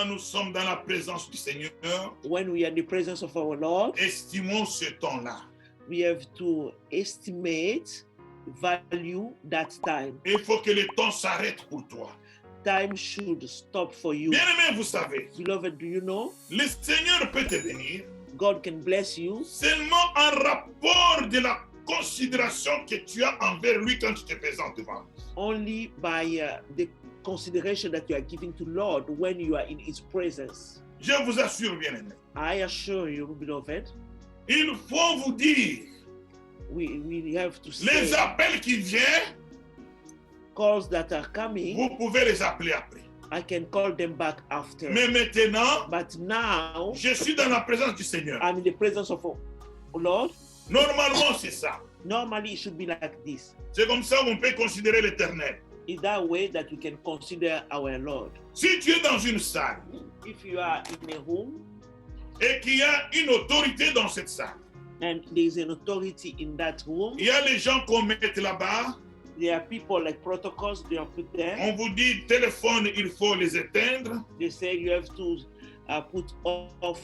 Quand nous sommes dans la présence du Seigneur, when we are in the presence of our Lord, estimons ce temps-là. we have to estimate, value that time. Et il faut que le temps s'arrête pour toi. Time should stop for you. Bien-aimé, vous savez, Beloved, do you know? le Seigneur peut te bénir God can bless you seulement en rapport de la considération que tu as envers lui quand tu te présentes devant lui. only by the consideration that you are giving to Lord when you are in His presence. Je vous assure, bien-aimé, I assure you, beloved, il faut vous dire, we have to les say appels qui viennent, calls that are coming, vous pouvez les appeler après. I can call them back after. Mais maintenant, But now, je suis dans la présence du Seigneur. I'm in the presence of Lord. Normalement, c'est ça. Normally, it should be like this. C'est comme ça qu'on peut considérer l'éternel. It's that way that we can consider our Lord. Si tu es dans une salle If you are in a room et qu'il y a une autorité dans cette salle, and there is an authority in that room, il y a les gens qu'on met là-bas, there are people like protocols they are put there. on vous dit téléphone, il faut les éteindre, They say you have to put off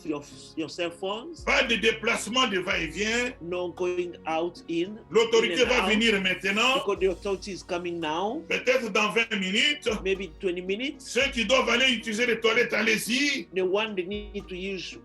your cell phones. pas de déplacement de va-et-vient, No going out in. l'autorité in and va out, venir maintenant, because the authority is coming now. peut-être dans 20 minutes, Maybe 20 minutes. ceux qui doivent aller utiliser les toilettes, allez-y, The one they need to use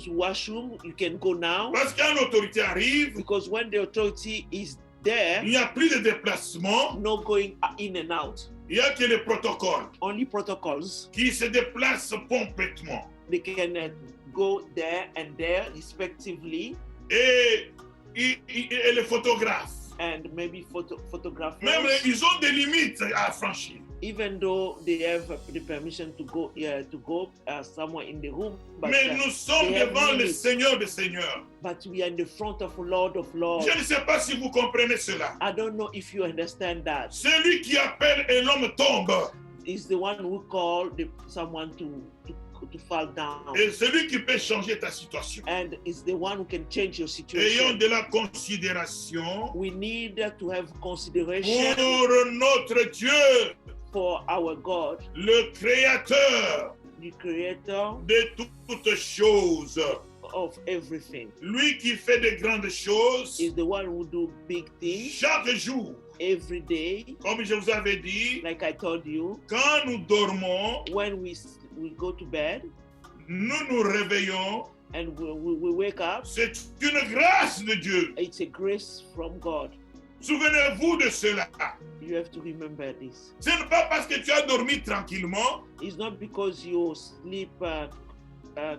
washroom, you can go now. parce que quand l'autorité arrive, Because when the authority is there, il n'y a plus de déplacement, no going in and out. il n'y a que les protocoles Only protocols. qui se déplacent complètement. They can go there and there respectively, Et les photographes, and maybe photographers. même ils ont des limites à franchir. Even though they have the permission to go somewhere in the room, but, Mais nous sommes they have devant le limits. Seigneur des Seigneurs. But we are in the front of Lord of Lords. Je ne sais pas si vous comprenez cela. I don't know if you understand that. Celui qui appelle et l'homme tombe. Is the one who called someone to fall down, Et celui qui peut changer ta situation. and is the one who can change your Ayons situation. de la considération We need to have consideration pour notre Dieu, for our God, le Créateur the Creator de toutes choses. of everything. Lui qui fait de grandes choses Is the one who do big things chaque jour. every day. Comme je vous avais dit, Like I told you, quand nous dormons, when we go to bed nous nous réveillons. and we wake up, C'est une grâce de Dieu. it's a grace from God. Souvenez-vous de cela. You have to remember this. Ce n'est pas parce que tu as dormi tranquillement It's not because you sleep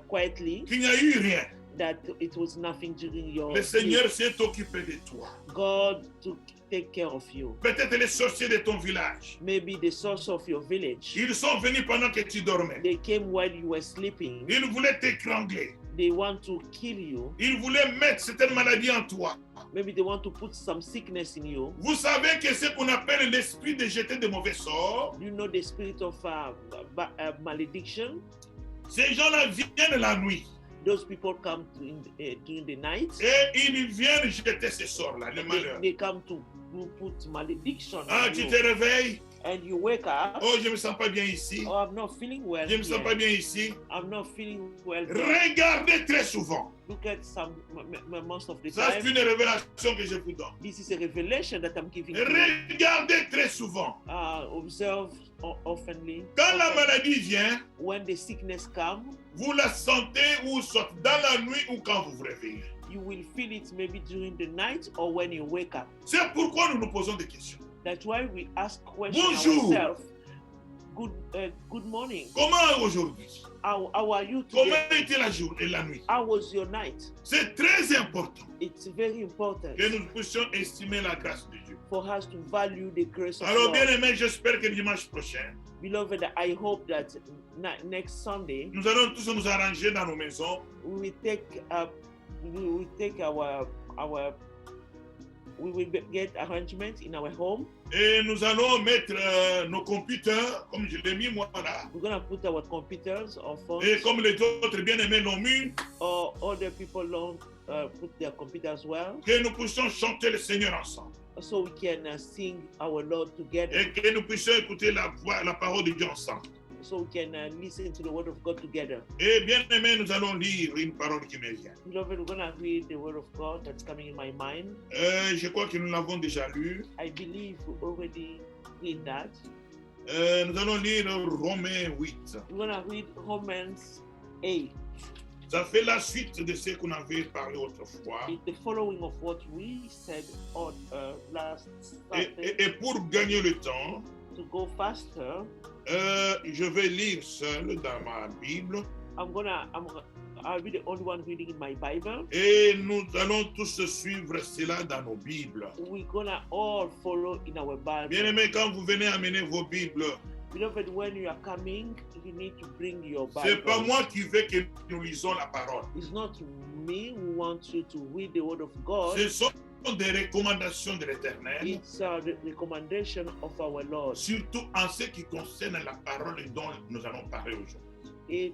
quietly qu'il n'y a eu rien. that it was nothing during your Le sleep. Seigneur s'est occupé de toi. God to take care of you. Peut-être les sorciers de ton village. Maybe the source of your village. Ils sont venus pendant que tu dormais. They came while you were sleeping. Ils voulaient t'étrangler. They want to kill you. Ils voulaient mettre certaines maladies en toi. Maybe they want to put some sickness in you. Vous savez que ce qu'on appelle l'esprit de jeter de mauvais sorts, You know the spirit of malediction. ces gens-là viennent la nuit. Those people come during the night. Et ils viennent jeter ces sorts-là, le malheur. They come to put malediction Ah, on tu you. te réveilles. And you wake up. Oh, je ne me sens pas bien ici. Oh, I'm not feeling well. Je ne me sens here. pas bien ici. I'm not feeling well. Regardez très souvent. Look at most of the Ça, time. c'est une révélation que je vous donne. This is a revelation that I'm giving you. Regardez très souvent. Observe oftenly. Quand la maladie vient, When the sickness comes, vous la sentez ou soit dans la nuit ou quand vous vous réveillez. you will feel it maybe during the night or when you wake up. C'est pourquoi nous nous posons des questions. That's why we ask questions Bonjour. ourselves. Good morning. Comment aujourd'hui? How are you Comment today? était la journée et la nuit? How was your night? C'est très important It's very important que nous puissions estimer la grâce de Dieu. for us to value the grace of Alors, God. bien aimé, j'espère que dimanche prochain, Beloved, I hope that next Sunday nous allons tous nous arranger dans nos maisons we will get arrangements in our home. et nous allons mettre nos computers, comme je l'ai mis moi là, We're gonna put our computers or phones, et comme les autres bien-aimés l'ont mis, or other people don't put their computers well, que nous puissions chanter le Seigneur ensemble so we can sing our Lord together, et que nous puissions écouter la voix, la parole de Dieu ensemble. so we can listen to the word of God together. Et bien aimé, nous allons lire une parole qui me vient. Beloved, we're going to read the word of God that's coming in my mind. Je crois que nous l'avons déjà lu. I believe we already read that. Nous allons lire Romains 8. We're going to read Romans 8. Ça fait la suite de ce qu'on avait parlé autrefois. It's the following of what we said on last Sunday. Et pour gagner le temps, To go faster, je vais lire seul dans ma Bible. I'll be the only one reading in my Bible. Et nous allons tous suivre cela dans nos Bibles. We're gonna all follow in our Bible. Bien aimé, quand vous venez amener vos Bibles, Beloved, when you are coming, you need to bring your Bible. c'est pas moi qui veux que nous lisons la parole. It's not me who wants you to read the word of God. Ce sont des recommandations de l'Éternel, It's the recommendation of our Lord. surtout en ce qui concerne la parole dont nous allons parler aujourd'hui.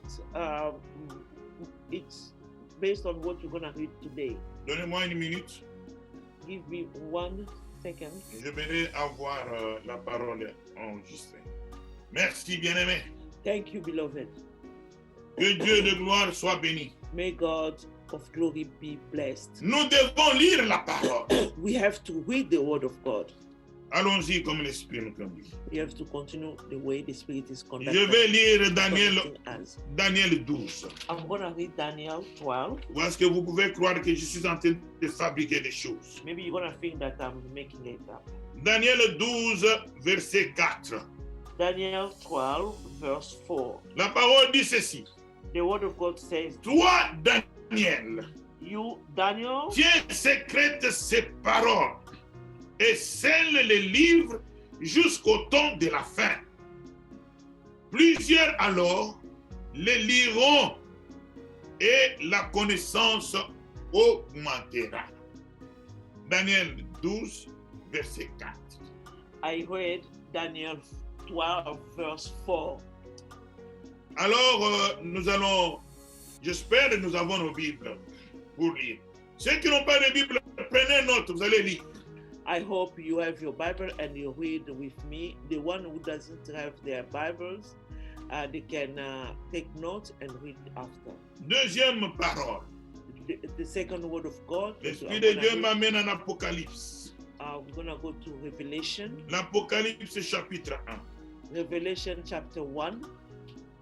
It's based on what you're gonna read today. Donnez-moi une minute, Give me 1 second. j'aimerais avoir la parole enregistrée. Merci, bien-aimé. Thank you, beloved. Que Dieu de gloire soit béni. May God of glory be blessed. Nous devons lire la parole. We have to read the word of God. Allons-y comme l'Esprit nous conduit. We have to continue the way the Spirit is Je conducting vais lire Daniel, us. Daniel 12. I'm going to read Daniel 12. Ou est-ce que vous pouvez croire que je suis en train de fabriquer des choses? Maybe you're going to think that I'm making it up. Daniel 12, verset 4. Daniel 12, verse 4. La parole dit ceci. The word of God says, Toi, Daniel, you, Daniel, tiens secrète ces paroles et scelle les livres jusqu'au temps de la fin. Plusieurs alors les liront et la connaissance augmentera. Daniel 12, verset 4. I read Daniel 12, verse 4. Alors, nous allons, j'espère que nous avons nos Bibles pour lire. Ceux qui n'ont pas de Bible, prenez note, vous allez lire. I hope you have your Bible and you read with me. The one who doesn't have their Bibles, they can take notes and read after. Deuxième parole. The second word of God. L'Esprit de Dieu m'amène en Apocalypse. We're going to go to Revelation. L'Apocalypse chapitre 1. Revelation chapter 1.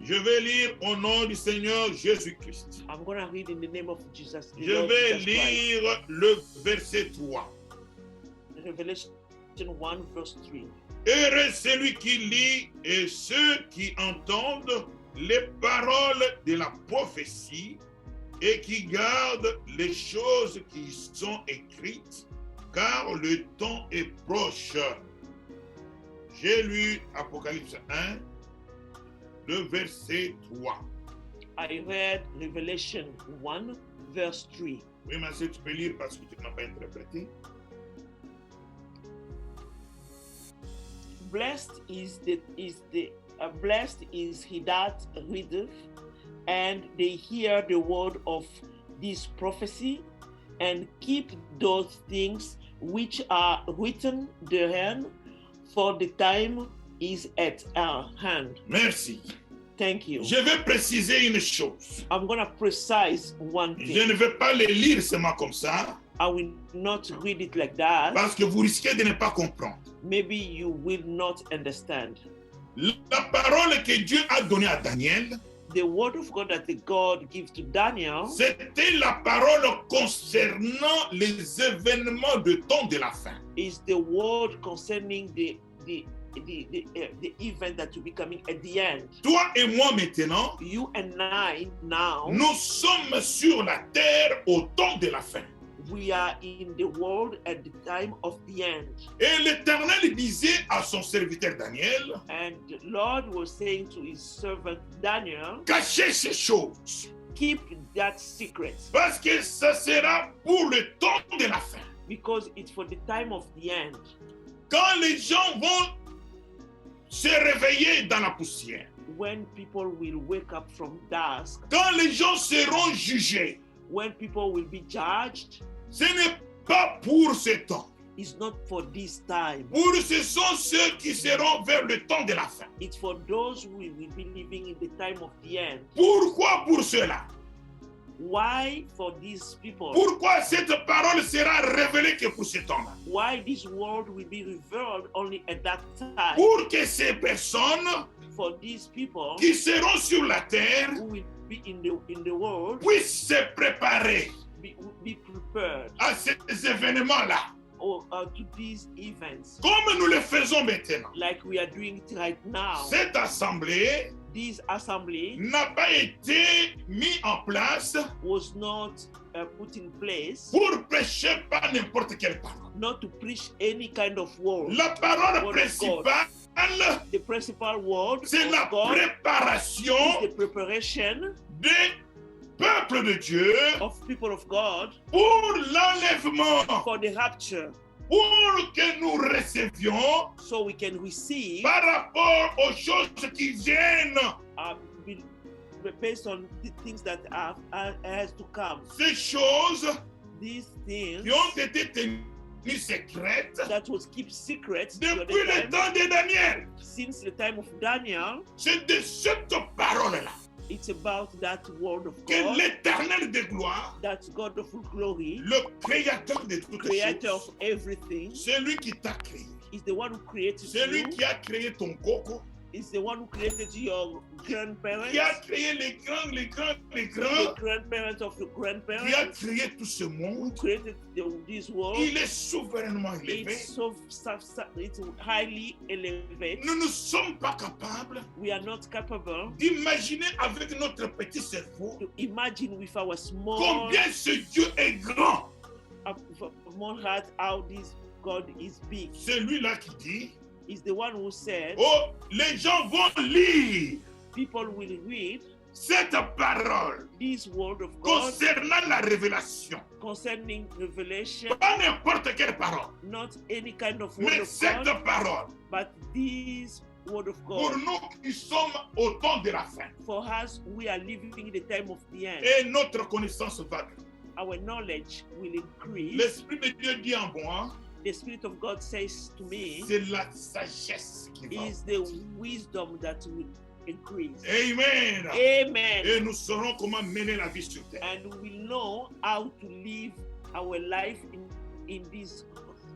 Je vais lire au nom du Seigneur Jésus-Christ. I'm going to read in the name of Jesus. Je vais lire le verset 3. Revelation 1, verse 3. Heureux celui qui lit et ceux qui entendent les paroles de la prophétie et qui gardent les choses qui sont écrites, car le temps est proche. J'ai lu Apocalypse 1, le verset 3. I read Revelation 1, verse 3. Oui, ma soeur, tu peux lire parce que tu n'as pas interprété. Blessed is he that readeth, and they hear the word of this prophecy, and keep those things which are written therein, for the time is at our hand. Merci. Thank you. Je vais préciser une chose. I'm going to precise one Je thing. ne vais pas les lire seulement comme ça, I will not read it like that. parce que vous risquez de ne pas comprendre. Maybe you will not understand. La parole que Dieu a donnée à Daniel, The word of God that the God gives to Daniel, c'était la parole concernant les événements de temps de la fin. is the word concerning the event that will be coming at the end. Toi et moi maintenant, You and I now, nous sommes sur la terre au temps de la fin. we are in the world at the time of the end. Et l'Éternel disait à son serviteur Daniel, And the Lord was saying to his servant Daniel, cachez ces choses, keep that secret, parce que ça sera pour le temps de la fin. because it's for the time of the end. Quand les gens vont se réveiller dans la poussière, When people will wake up from dusk, quand les gens seront jugés, when people will be judged, ce n'est pas pour ce temps. is not for this time. Pour ce sont ceux qui seront vers le temps de la fin. It's for those who will be living in the time of the end. Pourquoi pour cela? Why for these people? Pourquoi cette parole sera révélée que pour ce temps-là? Why this world will be revealed only at that time? Pour que ces personnes For these people qui seront sur la terre who will be in the world puissent se préparer be prepared à ces événements-là, or to these events comme nous le faisons maintenant. like we are doing it right now. Cette assemblée This assembly n'a pas été mise en place was not put in place pour prêcher pas n'importe quelle parole. not to preach any kind of word. La parole Word of principale, The principal word c'est la of God préparation is the preparation des peuples de Dieu of people of God pour l'enlèvement, for the rapture, pour que nous recevions so we can receive par rapport aux choses qui viennent. be- based on the things that are has to come. Ces choses These things qui ont été tenues secrètes that was kept secret depuis le temps de Daniel. since the time of Daniel. C'est de cette parole-là It's about that word of que God, l'Éternel de gloire, that God of glory, le créateur de toutes creator choses, of everything, c'est lui qui t'a créé. is the one who created C'est lui you, qui a créé ton coco, is the one who created your grandparents, qui a créé les grands, the grandparents of your qui a grandparents, créé tout ce who monde. created this world. Il est souverainement élevé. It's highly elevated. Nous ne sommes pas capables We are not capable d'imaginer avec notre petit cerveau to imagine with our small combien ce Dieu est grand. heart how this God is big. C'est lui-là qui dit, Is the one who said oh, les gens vont lire people will read cette parole this word of God concernant la révélation. concerning revelation, Pas n'importe quelle parole, not any kind of word mais of cette God, parole, but this word of pour God. nous qui sommes au temps de la fin. For us, we are living in the time of the end. Et notre connaissance va grandir. Our knowledge will increase. L'Esprit de Dieu dit en moi, The Spirit of God says to me, c'est la sagesse qui va. is the wisdom that will increase. Amen. Amen. Et nous saurons comment mener la vie sur terre. And we know how to live our life in this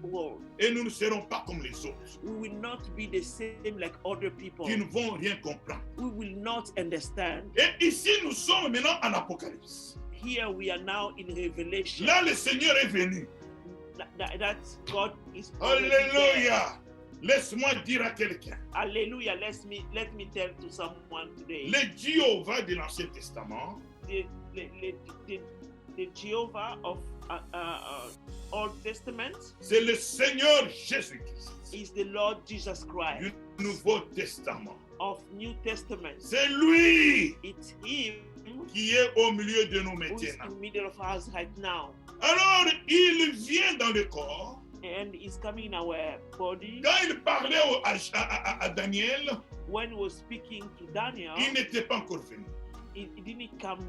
world. Et nous ne serons pas comme les autres, We will not be the same like other people. qui ne vont rien comprendre. We will not understand. Et ici, nous sommes maintenant en Apocalypse. Here we are now in Revelation. Là, le Seigneur est venu. That God is already there. Alléluia. Laisse-moi dire à quelqu'un. Hallelujah. Let me tell to someone today. Le Jéhovah de l'Ancien Testament, The Jehovah of Old Testament c'est le Seigneur Jésus-Christ is the Lord Jesus Christ du Nouveau Testament. of New Testament. C'est lui It's Him qui est au milieu de nous who is in maintenant. the middle of us right now, Alors, il vient dans le corps. and is coming in our body. Quand il parlait à Daniel, When he was speaking to Daniel, il n'était pas encore venu. it didn't come.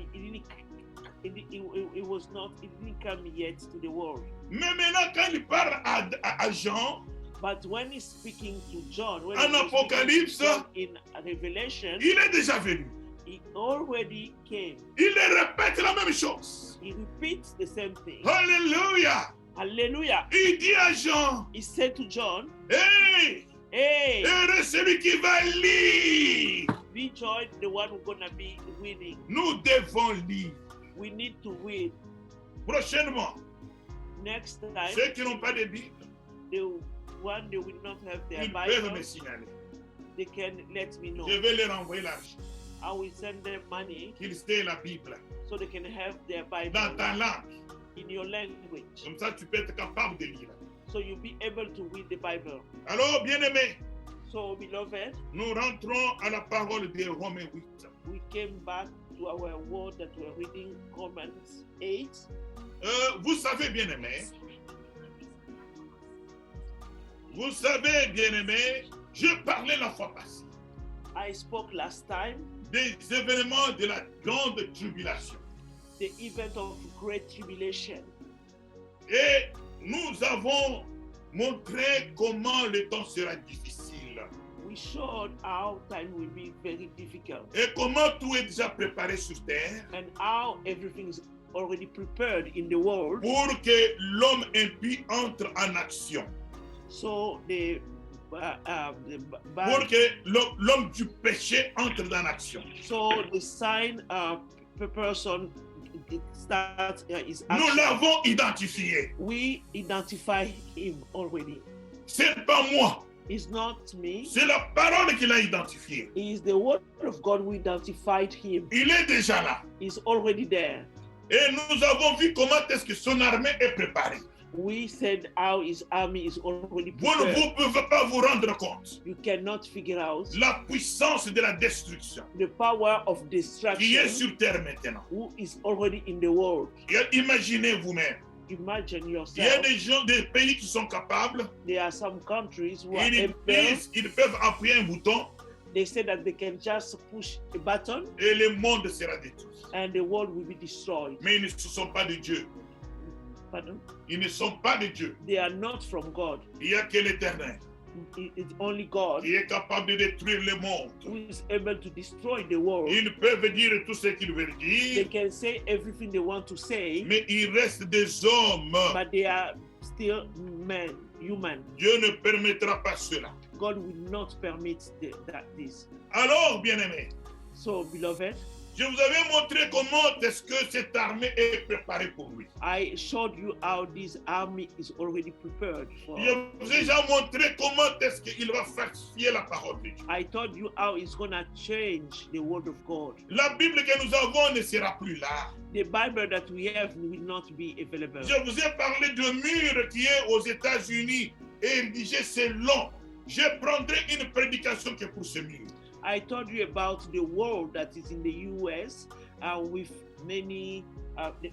It was not. It didn't come yet to the world. Mais maintenant, quand il parle à Jean, But when he's speaking to John, when En he was speaking to Apocalypse, John in Revelation, il est déjà venu. he already came. Il répète la même chose. He repeats the same thing. Alléluia. Hallelujah. Il dit à Jean, He said to John, hey, hey, heureux celui qui va lire. be joy the one who's gonna be reading. Nous devons lire. We need to read. Prochainement, Next time, ceux qui n'ont pas de Bible, the one they will not have their ils peuvent Bible, me signaler. they can let me know. Je vais leur envoyer l'argent, I will send them money qu'ils aient la Bible so they can have their Bible dans ta langue. in your language. Comme ça, tu peux être capable de lire. So you'll be able to read the Bible. Alors, bien-aimés, So, beloved, nous rentrons à la parole de Romains 8. we came back to our word that we're reading, Romans 8. Vous savez, bien-aimés, je parlais la fois passée I spoke last time, des événements de la grande tribulation. the event of great tribulation. Et nous avons montré comment le temps sera difficile We showed how time will be very difficult et comment tout est déjà préparé sur terre and how everything is already prepared in the world. pour que l'homme impie entre en action. So the Pour bad, que l'homme du péché entre en action. so the sign person it starts is Nous action. l'avons identifié. We identify him already. C'est pas moi, It's not me. c'est la parole qui l'a identifié. It is the word of God who identified him. Il est déjà là. He's already there. Et nous avons vu comment est-ce que son armée est préparée. We said how his army is already Vous ne prepared. vous pouvez pas vous rendre compte. You cannot figure out La puissance de la destruction the power of qui est destruction sur terre maintenant. who is already in the world. Et imaginez vous-même. Imagine Il y a yourself. des gens, des pays qui sont capables. There are some countries who are able. Ils peuvent appuyer un bouton They say that they can just push a button et le monde sera détruit. and the world will be destroyed. Mais ils ne sont pas de Dieu. Pardon? Ils ne sont pas de Dieu. They are not from God. Il n'y a que l'Éternel It's only God qui est capable de détruire le monde. who is able to destroy the world. Ils peuvent dire tout ce qu'ils veulent They dire, can say everything they want to say, mais il reste des hommes. but they are still men, human. Dieu ne permettra pas cela. God will not permit this. Alors, bien-aimés, So, beloved, je vous avais montré comment est-ce que cette armée est préparée pour lui. I showed you how this army is already prepared for. Je vous ai déjà montré comment est-ce qu'il va falsifier la parole de Dieu. I told you how it's gonna change the word of God. La Bible que nous avons ne sera plus là. The Bible that we have will not be available. Je vous ai parlé de mur qui est aux États-Unis et rédigé, c'est long. Je prendrai une prédication que pour ce mur. I told you about the wall that is in the US with many,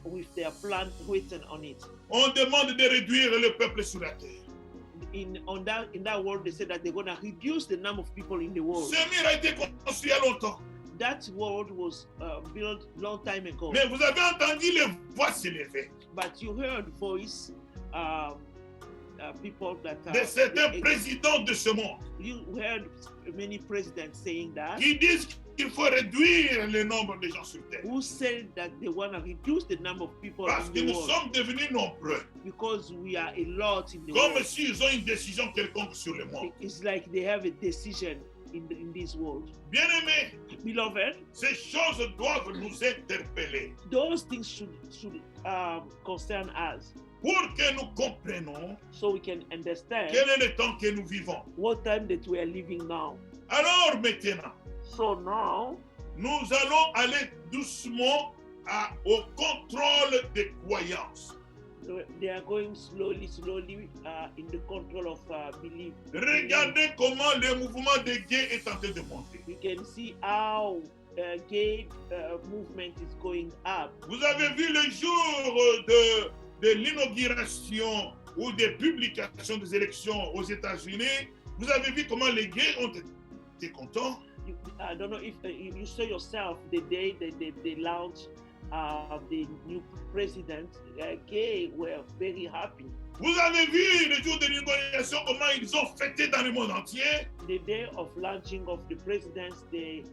with their plan written on it. On demande de réduire le peuple sur la terre. In that world, they said that they're gonna reduce the number of people in the world. Ce mur a été construit il y a longtemps. That world was built long time ago. Mais vous avez entendu les voix s'élever But you heard voice, people that de certains présidents de ce monde you heard many presidents saying that, qui disent qu'il faut réduire le nombre de gens sur terre. who said that they want to reduce the number of people Parce in que the nous world sommes devenus nombreux. because we are a lot in the Comme world. s'ils ont une décision quelconque sur le monde. It's like they have a decision in this world. Bien-aimés, Beloved, ces choses doivent nous interpeller those things should concern us pour que nous comprenions so we can understand quel est le temps que nous vivons. what time that we are living now. Alors maintenant, So now nous allons aller doucement au contrôle des croyances. they are going slowly in the control of belief. Regardez comment le mouvement des gays est en train de monter. We can see how gay movement is going up. Vous avez vu le jour de l'inauguration ou des publications des élections aux États-Unis, vous avez vu comment les gays ont été contents. I don't know if you saw yourself the day that they launched the new president. Gay were very happy. Vous avez vu le jour de l'inauguration comment ils ont fêté dans le monde entier. The day of launching of the presidents, the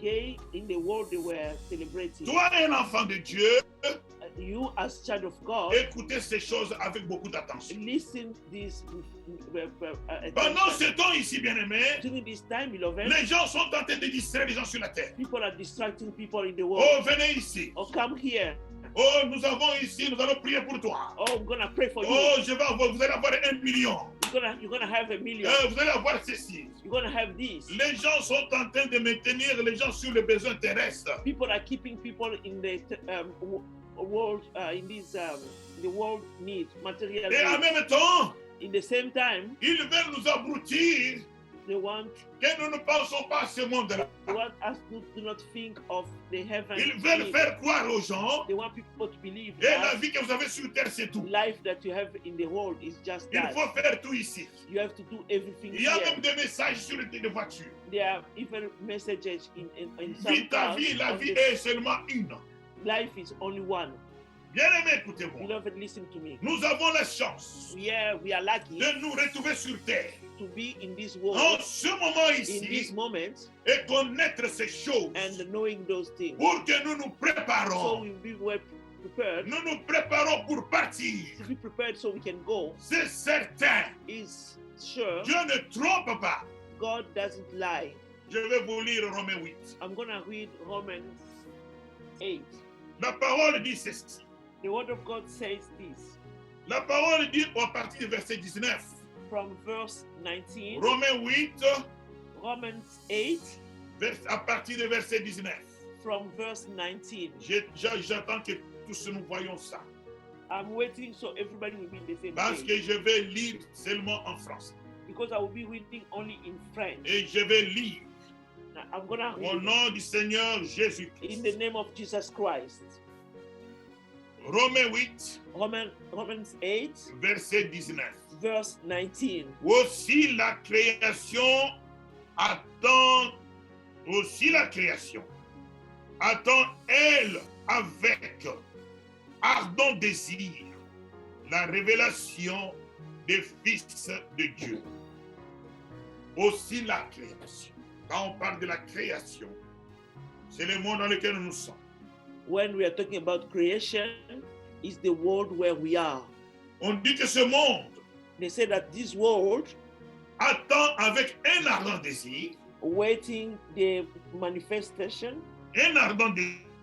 gay in the world they were celebrating. Toi, un enfant de Dieu, You as child of God, écoutez ces choses avec beaucoup d'attention. listen this Pendant ce temps ici, bien-aimés, during this time, beloved. les gens sont en train de distraire les gens sur la terre. People are distracting people in the world. Oh, venez ici. Oh, come here. Oh, nous avons ici, nous allons prier pour toi. Oh, I'm gonna pray for you. Oh, vous allez avoir 1 million. You're gonna have a million. Vous allez avoir ceci. You're gonna have this. Les gens sont en train de maintenir les gens sur les besoins terrestres. People are keeping people in the world, in this the world need material. Et en needs. même temps, In the same time, ils veulent nous abrutir they want que nous ne pensons pas à ce monde-là. us to do not think of the heaven. Ils veulent faire croire aux gens They want people to believe que la that vie que vous avez sur terre, c'est tout. life that you have in the world is just Il that. faut faire tout ici. You have to do everything Il y a here. même des messages sur les voitures. There are even messages in some Vis ta cars vie, la on vie the- est seulement une. Life is only one. Bien-aimés, écoutez-moi. Beloved, listen to me. Nous avons la chance We are lucky de nous retrouver sur terre to be in this en world, ce moment in this ici moment, et connaître ces choses and knowing those things. pour que nous nous So préparons. we'll be well prepared. Nous nous préparons pour partir. To be prepared so we can go C'est certain. is sure. Dieu ne trompe pas. God doesn't lie. Je vais vous lire Romains 8. I'm going to read Romans 8. La parole dit ceci. The word of God says this La parole dit à partir du verset 19. from verse 19. Romains 8, Romans 8 à partir du verset 19. from verse 19. J'attends que tous nous voyons ça. I'm waiting so everybody will be in the same Parce page. que je vais lire seulement en français. Because I will be reading only in French. Et je vais lire Now, I'm going to au read nom du Seigneur in Jésus-Christ. the name of Jesus Christ. Romains 8, Romans 8 verset 19. verse 19. Aussi la création attend, elle avec ardent désir la révélation des fils de Dieu. Aussi la création. Quand on parle de la création, c'est le monde dans lequel nous sommes. When we are talking about creation, is the world where we are. On dit que ce monde They say that this world attend avec un ardent désir, waiting the manifestation, un ardent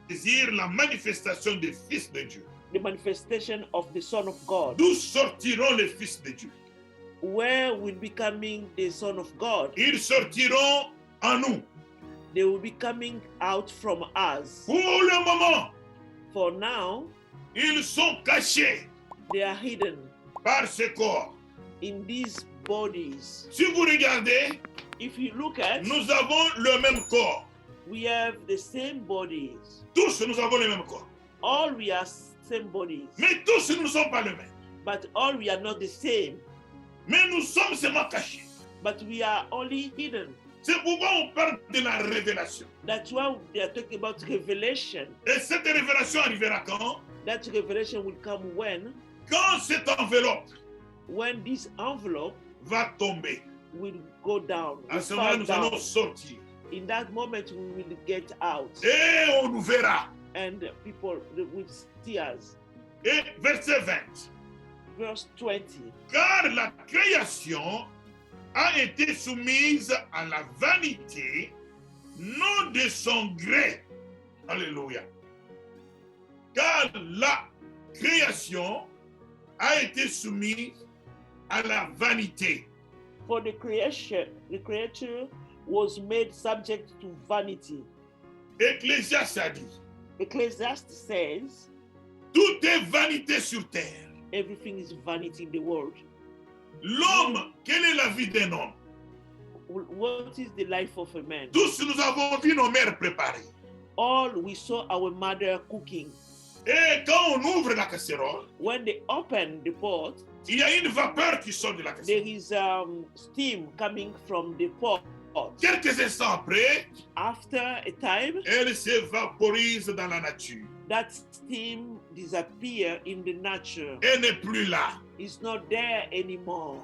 désir la manifestation des fils de Dieu. the manifestation of the Son of God. D'où sortiront les fils de Dieu? Where will be coming the Son of God? Ils sortiront en nous. They will be coming out from us. Pour le moment, For now, ils sont cachés they are hidden par ce corps. in these bodies. Si vous regardez, If you look at, nous avons le même corps. we have the same bodies. Tous, nous avons le même corps. All we are same bodies, Mais tous, nous ne sommes pas le même. but all we are not the same. Mais nous sommes seulement cachés. But we are only hidden. C'est pourquoi on parle de la révélation. That's why they are talking about revelation. Et cette révélation arrivera quand? That revelation will come Quand cette enveloppe when this envelope va tomber. will go down. À Will ce moment-là, fall nous down. allons sortir. In that moment, we will get out, Et on nous verra. and people will see us. Et verset 20. Verse 20. Car la création a été soumise à la vanité, non de son gré. Alléluia. Car la création a été soumise à la vanité. For the creature was made subject to vanity. Ecclésiaste a dit, Ecclesiastes says, tout est vanité sur terre. everything is vanity in the world. L'homme, quelle est la vie d'un homme? What is the life of a man? Tous nous avons vu nos mères préparer. All we saw our mother cooking. Et quand on ouvre la casserole, When they open the pot, il y a une vapeur qui sort de la there casserole. is steam coming from the pot. Quelques instants après, After a time, elle s'évaporise dans la nature. that steam disappear in the nature. Elle n'est plus là. It's not there anymore.